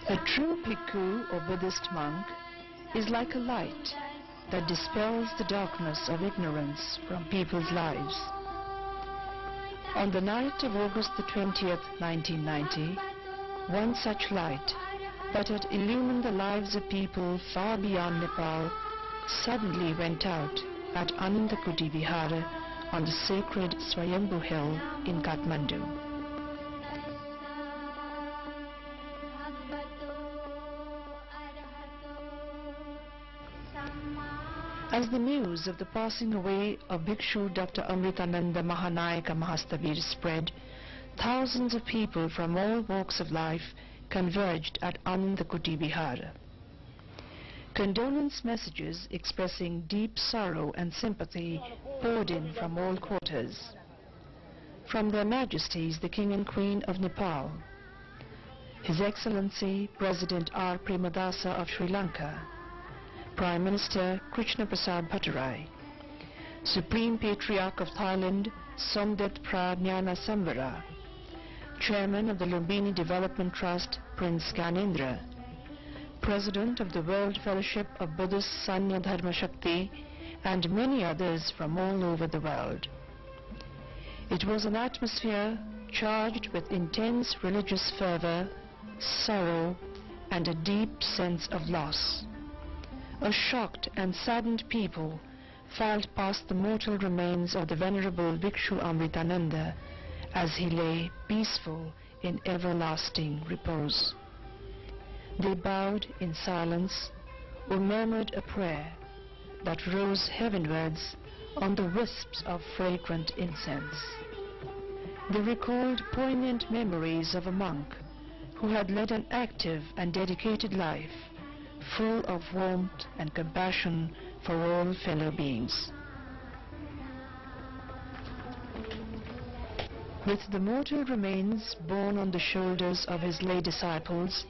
A true bhikkhu or Buddhist monk is like a light that dispels the darkness of ignorance from people's lives. On the night of August the 20th, 1990, one such light that had illumined the lives of people far beyond Nepal suddenly went out at Anandakuti Vihara on the sacred Swayambhu Hill in Kathmandu. As the news of the passing away of Bhikshu Dr. Amritananda Mahanayaka Mahastabir spread, thousands of people from all walks of life converged at Anandakuti Vihara. Condolence messages expressing deep sorrow and sympathy poured in from all quarters. From Their Majesties the King and Queen of Nepal, His Excellency President R. Premadasa of Sri Lanka, Prime Minister Krishna Prasad Bhattarai, Supreme Patriarch of Thailand Somdet Pradnyana Samvara, Chairman of the Lumbini Development Trust Prince Gyanendra, President of the World Fellowship of Buddhist Sanya Dharma Shakti, and many others from all over the world. It was an atmosphere charged with intense religious fervor, sorrow, and a deep sense of loss. A shocked and saddened people filed past the mortal remains of the Venerable Bhikshu Amritananda as he lay peaceful in everlasting repose. They bowed in silence or murmured a prayer that rose heavenwards on the wisps of fragrant incense. They recalled poignant memories of a monk who had led an active and dedicated life, full of warmth and compassion for all fellow beings. With the mortal remains borne on the shoulders of his lay disciples,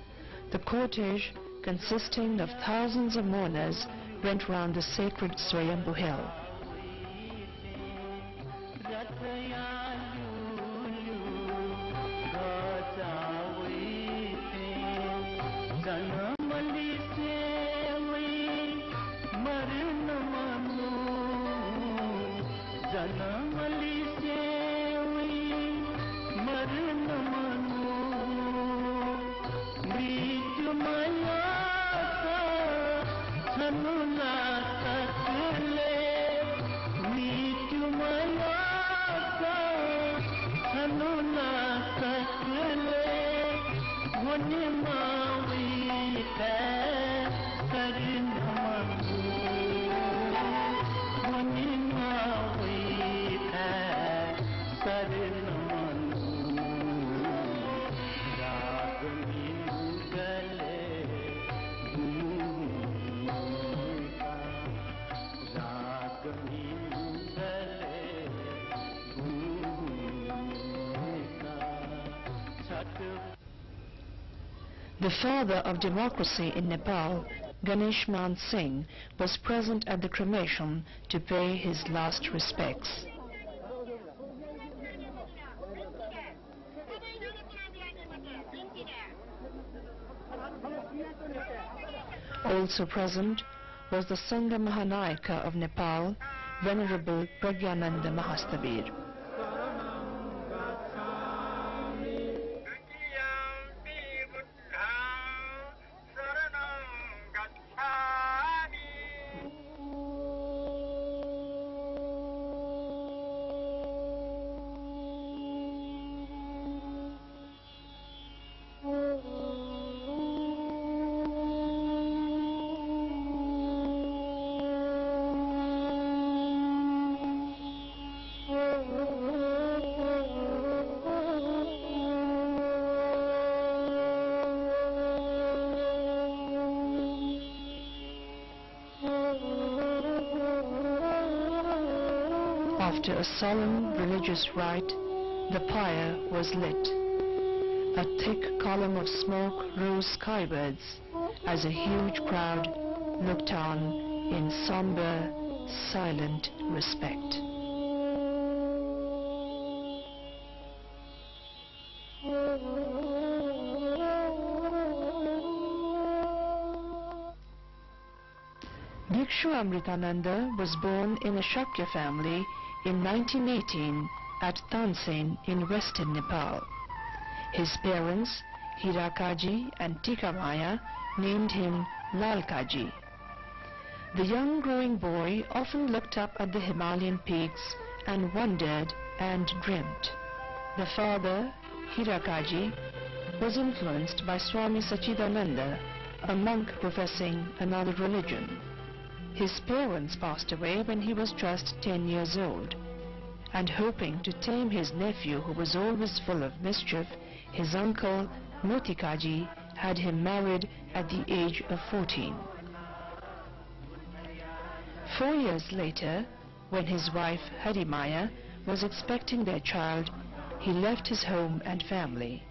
the cortege, consisting of thousands of mourners, went round the sacred Swayambhu Hill. The father of democracy in Nepal, Ganesh Man Singh, was present at the cremation to pay his last respects. Also present was the Sangha Mahanayaka of Nepal, Venerable Pragyananda Mahastabir. After a solemn religious rite, the pyre was lit. A thick column of smoke rose skywards as a huge crowd looked on in somber, silent respect. Bhikshu Amritananda was born in a Shakya family in 1918 at Tansen in western Nepal. His parents, Hirakaji and Tikamaya, named him Lalkaji. The young growing boy often looked up at the Himalayan peaks and wondered and dreamt. The father, Hirakaji, was influenced by Swami Sachidananda, a monk professing another religion. His parents passed away when he was just 10 years old, and hoping to tame his nephew who was always full of mischief, his uncle Motikaji had him married at the age of 14. 4 years later, when his wife Harimaya was expecting their child, he left his home and family.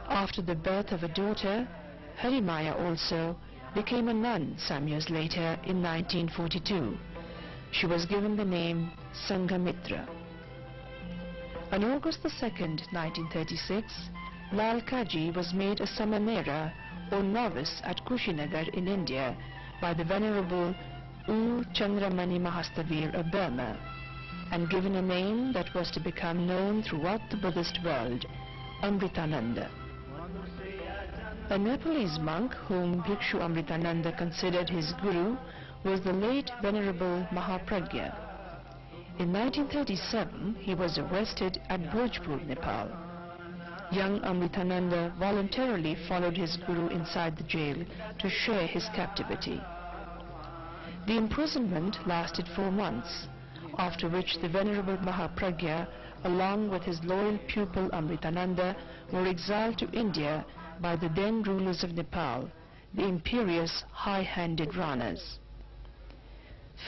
After the birth of a daughter, Harimaya also became a nun some years later in 1942. She was given the name Sanghamitra. On August 2nd, 1936, Lalkaji was made a Samanera or novice at Kushinagar in India by the Venerable U. Chandramani Mahastavir of Burma, and given a name that was to become known throughout the Buddhist world, Amritananda. A Nepalese monk whom Bhikshu Amritananda considered his guru was the late Venerable Mahapragya. In 1937, he was arrested at Bhojpur, Nepal. Young Amritananda voluntarily followed his guru inside the jail to share his captivity. The imprisonment lasted 4 months, after which the Venerable Mahapragya, along with his loyal pupil Amritananda, were exiled to India by the then rulers of Nepal, the imperious high-handed Ranas.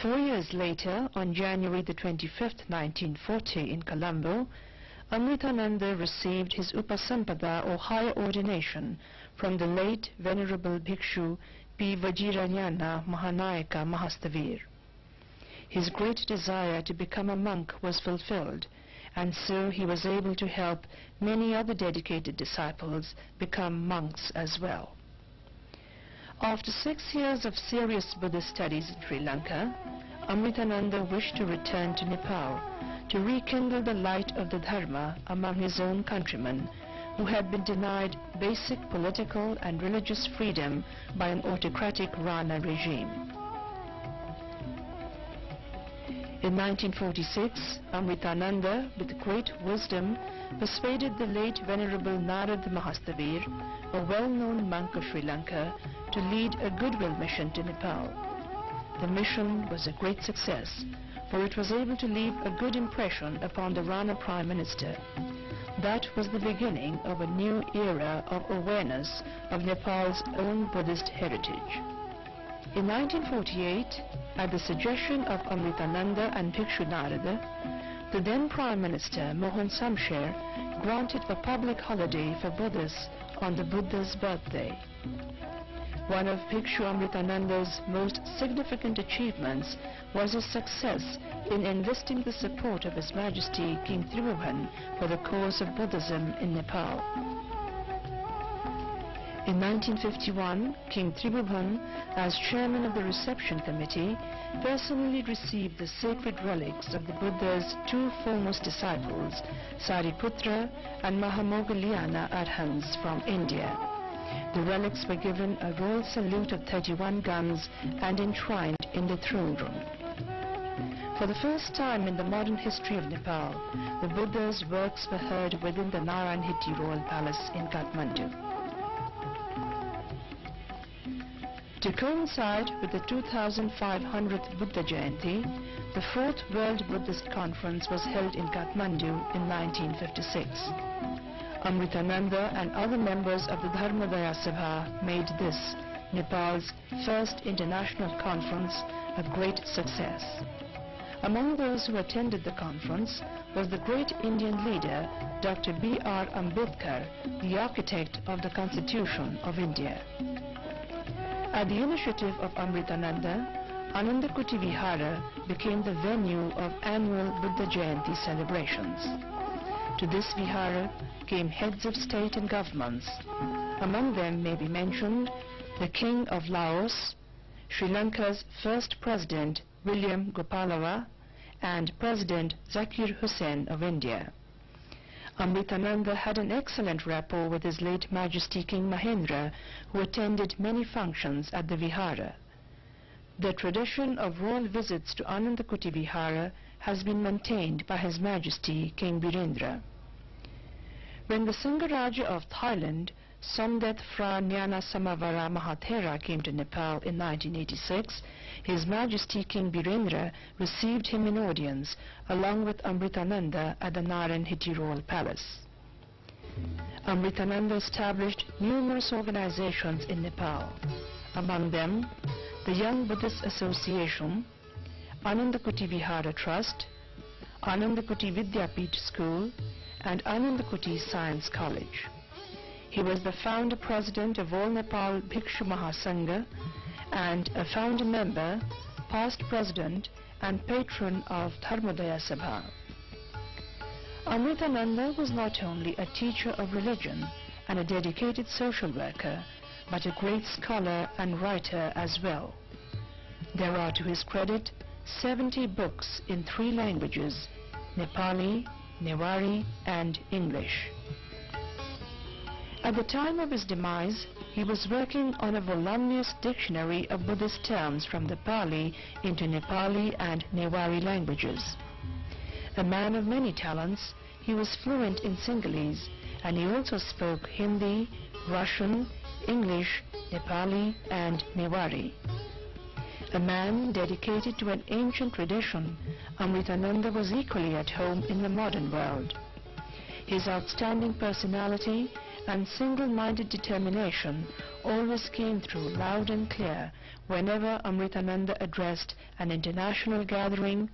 4 years later, on January the 25th, 1940, in Colombo, Amritananda received his Upasampada or higher ordination from the late Venerable Bhikshu P. Vajirayana Mahanayaka Mahastavir. His great desire to become a monk was fulfilled, and so he was able to help many other dedicated disciples become monks as well. After 6 years of serious Buddhist studies in Sri Lanka, Amritananda wished to return to Nepal to rekindle the light of the Dharma among his own countrymen who had been denied basic political and religious freedom by an autocratic Rana regime. In 1946, Amritananda, with great wisdom, persuaded the late Venerable Narad Mahastavir, a well-known monk of Sri Lanka, to lead a goodwill mission to Nepal. The mission was a great success, for it was able to leave a good impression upon the Rana Prime Minister. That was the beginning of a new era of awareness of Nepal's own Buddhist heritage. In 1948, at the suggestion of Amritananda and Bhikshu Narada, the then Prime Minister Mohan Samsher granted a public holiday for Buddhists on the Buddha's birthday. One of Bhikshu Amritananda's most significant achievements was his success in enlisting the support of His Majesty King Tribhuvan for the cause of Buddhism in Nepal. In 1951, King Tribhuvan, as chairman of the reception committee, personally received the sacred relics of the Buddha's 2 foremost disciples, Sariputra and Mahamoggallana Arhats from India. The relics were given a royal salute of 31 guns and enshrined in the throne room. For the first time in the modern history of Nepal, the Buddha's works were heard within the Narayanhiti Royal Palace in Kathmandu. To coincide with the 2500th Buddha Jayanti, the 4th World Buddhist Conference was held in Kathmandu in 1956. Amritananda and other members of the Dharmadaya Sabha made this, Nepal's first international conference, a great success. Among those who attended the conference was the great Indian leader, Dr. B.R. Ambedkar, the architect of the Constitution of India. At the initiative of Amritananda, Anandakuti Vihara became the venue of annual Buddha Jayanti celebrations. To this Vihara came heads of state and governments. Among them may be mentioned the King of Laos, Sri Lanka's first President William Gopalawa, and President Zakir Hussain of India. Amritananda had an excellent rapport with His late Majesty King Mahendra, who attended many functions at the Vihara. The tradition of royal visits to Anandakuti Vihara has been maintained by His Majesty King Birendra. When the Sangaraja of Thailand, Somdet Phra Nyana Samavara Mahathera, came to Nepal in 1986, His Majesty King Birendra received him in audience along with Amritananda at the Narayan Hitti Royal Palace. Amritananda established numerous organizations in Nepal, among them the Young Buddhist Association, Anandakuti Vihara Trust, Anandakuti Vidyapith School, and Anandakuti Science College. He was the founder president of All Nepal Bhikshu Mahasangha and a founder member, past president, and patron of Dharmadaya Sabha. Amritananda was not only a teacher of religion and a dedicated social worker, but a great scholar and writer as well. There are, to his credit, 70 books in 3 languages, Nepali, Newari, and English. At the time of his demise, he was working on a voluminous dictionary of Buddhist terms from the Pali into Nepali and Newari languages. A man of many talents, he was fluent in Sinhalese, and he also spoke Hindi, Russian, English, Nepali, and Newari. A man dedicated to an ancient tradition, Amritananda was equally at home in the modern world. His outstanding personality and single-minded determination always came through loud and clear whenever Amritananda addressed an international gathering,